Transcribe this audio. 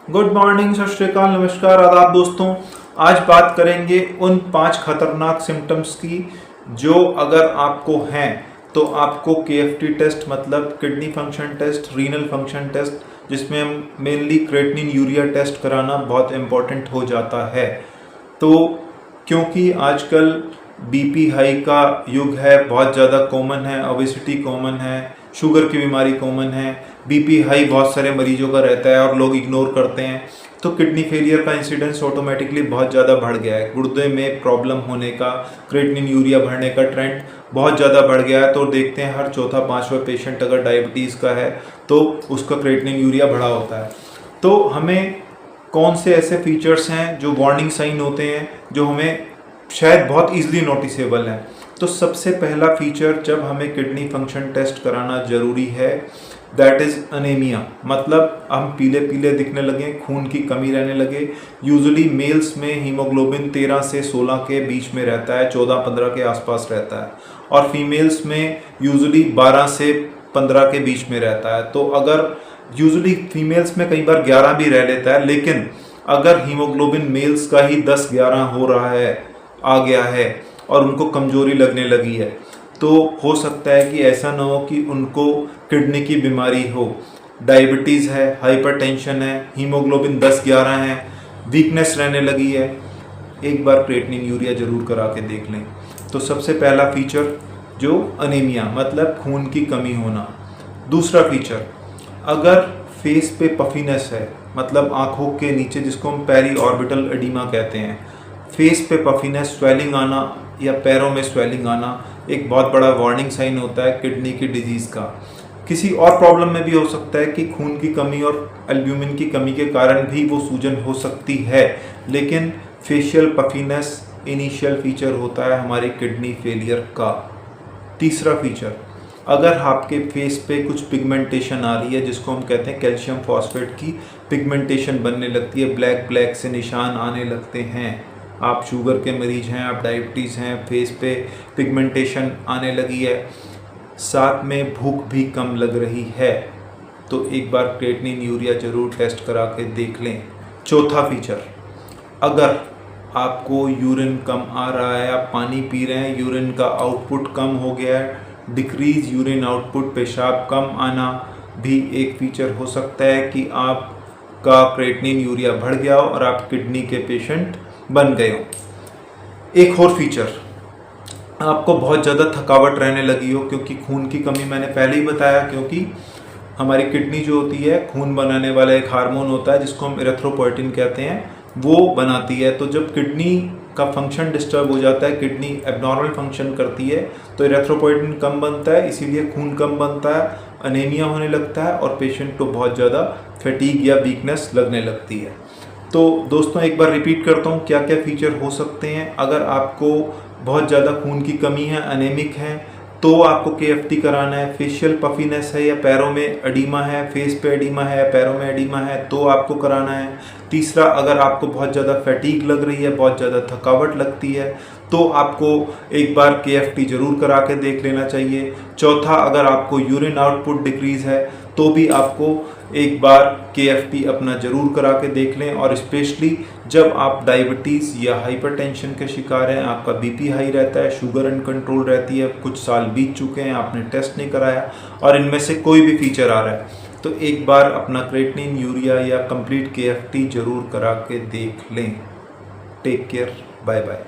Good morning, सत श्री अकाल, नमस्कार, आदाब दोस्तों। आज बात करेंगे उन 5 खतरनाक सिम्टम्स की जो अगर आपको हैं तो आपको केएफटी टेस्ट मतलब kidney function test, renal function test, जिसमें हम मेनली क्रेटिनिन यूरिया टेस्ट कराना बहुत इम्पॉर्टेंट हो जाता है। तो क्योंकि आजकल बीपी हाई का युग है, बहुत ज़्यादा कॉमन है, ओबेसिटी कॉमन है, शुगर की बीमारी कॉमन है, बीपी हाई बहुत सारे मरीजों का रहता है और लोग इग्नोर करते हैं, तो किडनी फेलियर का इंसिडेंस ऑटोमेटिकली बहुत ज़्यादा बढ़ गया है। गुर्दे में प्रॉब्लम होने का, क्रेटिनिन यूरिया बढ़ने का ट्रेंड बहुत ज़्यादा बढ़ गया है। तो देखते हैं हर चौथा पांचवा पेशेंट अगर डायबिटीज़ का है तो उसका क्रेटिनिन यूरिया बढ़ा होता है। तो हमें कौन से ऐसे फीचर्स हैं जो वार्निंग साइन होते हैं जो हमें शायद बहुत ईजिली नोटिसेबल है। तो सबसे पहला फीचर जब हमें किडनी फंक्शन टेस्ट कराना ज़रूरी है, दैट इज़ अनेमिया। मतलब हम पीले पीले दिखने लगे, खून की कमी रहने लगे। यूजुअली मेल्स में हीमोग्लोबिन 13 से 16 के बीच में रहता है, 14-15 के आसपास रहता है, और फीमेल्स में यूजुअली 12 से 15 के बीच में रहता है। तो अगर यूजुअली फीमेल्स में कई बार 11 भी रह लेता है, लेकिन अगर हीमोग्लोबिन मेल्स का ही 10-11 हो रहा है, आ गया है और उनको कमजोरी लगने लगी है, तो हो सकता है कि ऐसा ना हो कि उनको किडनी की बीमारी हो, डायबिटीज़ है, हाइपरटेंशन है, हीमोग्लोबिन 10-11 है, वीकनेस रहने लगी है। एक बार क्रेटिनिन यूरिया जरूर करा के देख लें। तो सबसे पहला फीचर जो अनीमिया मतलब खून की कमी होना। दूसरा फीचर, अगर फेस पे पफीनेस है, मतलब आँखों के नीचे जिसको हम पेरी ऑर्बिटल एडिमा कहते हैं, फेस पे पफीनेस, स्वेलिंग आना या पैरों में स्वेलिंग आना एक बहुत बड़ा वार्निंग साइन होता है किडनी की डिजीज़ का। किसी और प्रॉब्लम में भी हो सकता है कि खून की कमी और एल्ब्यूमिन की कमी के कारण भी वो सूजन हो सकती है, लेकिन फेशियल पफीनेस इनिशियल फीचर होता है हमारी किडनी फेलियर का। तीसरा फीचर, अगर आपके फेस पे कुछ पिगमेंटेशन आ रही है, जिसको हम कहते हैं कैल्शियम फॉस्फेट की पिगमेंटेशन बनने लगती है, ब्लैक ब्लैक से निशान आने लगते हैं, आप शुगर के मरीज हैं, आप डायबिटीज़ हैं, फेस पे पिगमेंटेशन आने लगी है, साथ में भूख भी कम लग रही है, तो एक बार क्रेटिनिन यूरिया जरूर टेस्ट करा के देख लें। चौथा फीचर, अगर आपको यूरिन कम आ रहा है, आप पानी पी रहे हैं, यूरिन का आउटपुट कम हो गया है, डिक्रीज यूरिन आउटपुट, पेशाब कम आना भी एक फीचर हो सकता है कि आपका क्रेटिनिन यूरिया बढ़ गया हो और आप किडनी के पेशेंट बन गए हो। एक और फीचर, आपको बहुत ज़्यादा थकावट रहने लगी हो, क्योंकि खून की कमी मैंने पहले ही बताया, क्योंकि हमारी किडनी जो होती है खून बनाने वाला एक हार्मोन होता है जिसको हम इरेथ्रोपोइटिन कहते हैं, वो बनाती है। तो जब किडनी का फंक्शन डिस्टर्ब हो जाता है, किडनी एबनॉर्मल फंक्शन करती है, तो इरेथ्रोपोइटिन कम बनता है, इसीलिए खून कम बनता है, अनीमिया होने लगता है और पेशेंट को बहुत ज़्यादा फैटीग या वीकनेस लगने लगती है। तो दोस्तों एक बार रिपीट करता हूँ क्या क्या फीचर हो सकते हैं। अगर आपको बहुत ज़्यादा खून की कमी है, अनेमिक है, तो आपको केएफटी कराना है। फेशियल पफीनेस है या पैरों में एडिमा है, फेस पे एडिमा है, पैरों में एडिमा है, तो आपको कराना है। तीसरा, अगर आपको बहुत ज़्यादा फैटीग लग रही है, बहुत ज़्यादा थकावट लगती है, तो आपको एक बार केएफटी जरूर करा के देख लेना चाहिए। चौथा, अगर आपको यूरिन आउटपुट डिक्रीज है तो भी आपको एक बार केएफटी अपना जरूर करा के देख लें। और स्पेशली जब आप डायबिटीज़ या हाइपरटेंशन के शिकार हैं, आपका बीपी हाई रहता है, शुगर अनकंट्रोल रहती है, कुछ साल बीत चुके हैं, आपने टेस्ट नहीं कराया और इनमें से कोई भी फीचर आ रहा है, तो एक बार अपना क्रेटिनिन यूरिया या कंप्लीट केएफटी जरूर करा के देख लें। Take care, bye bye.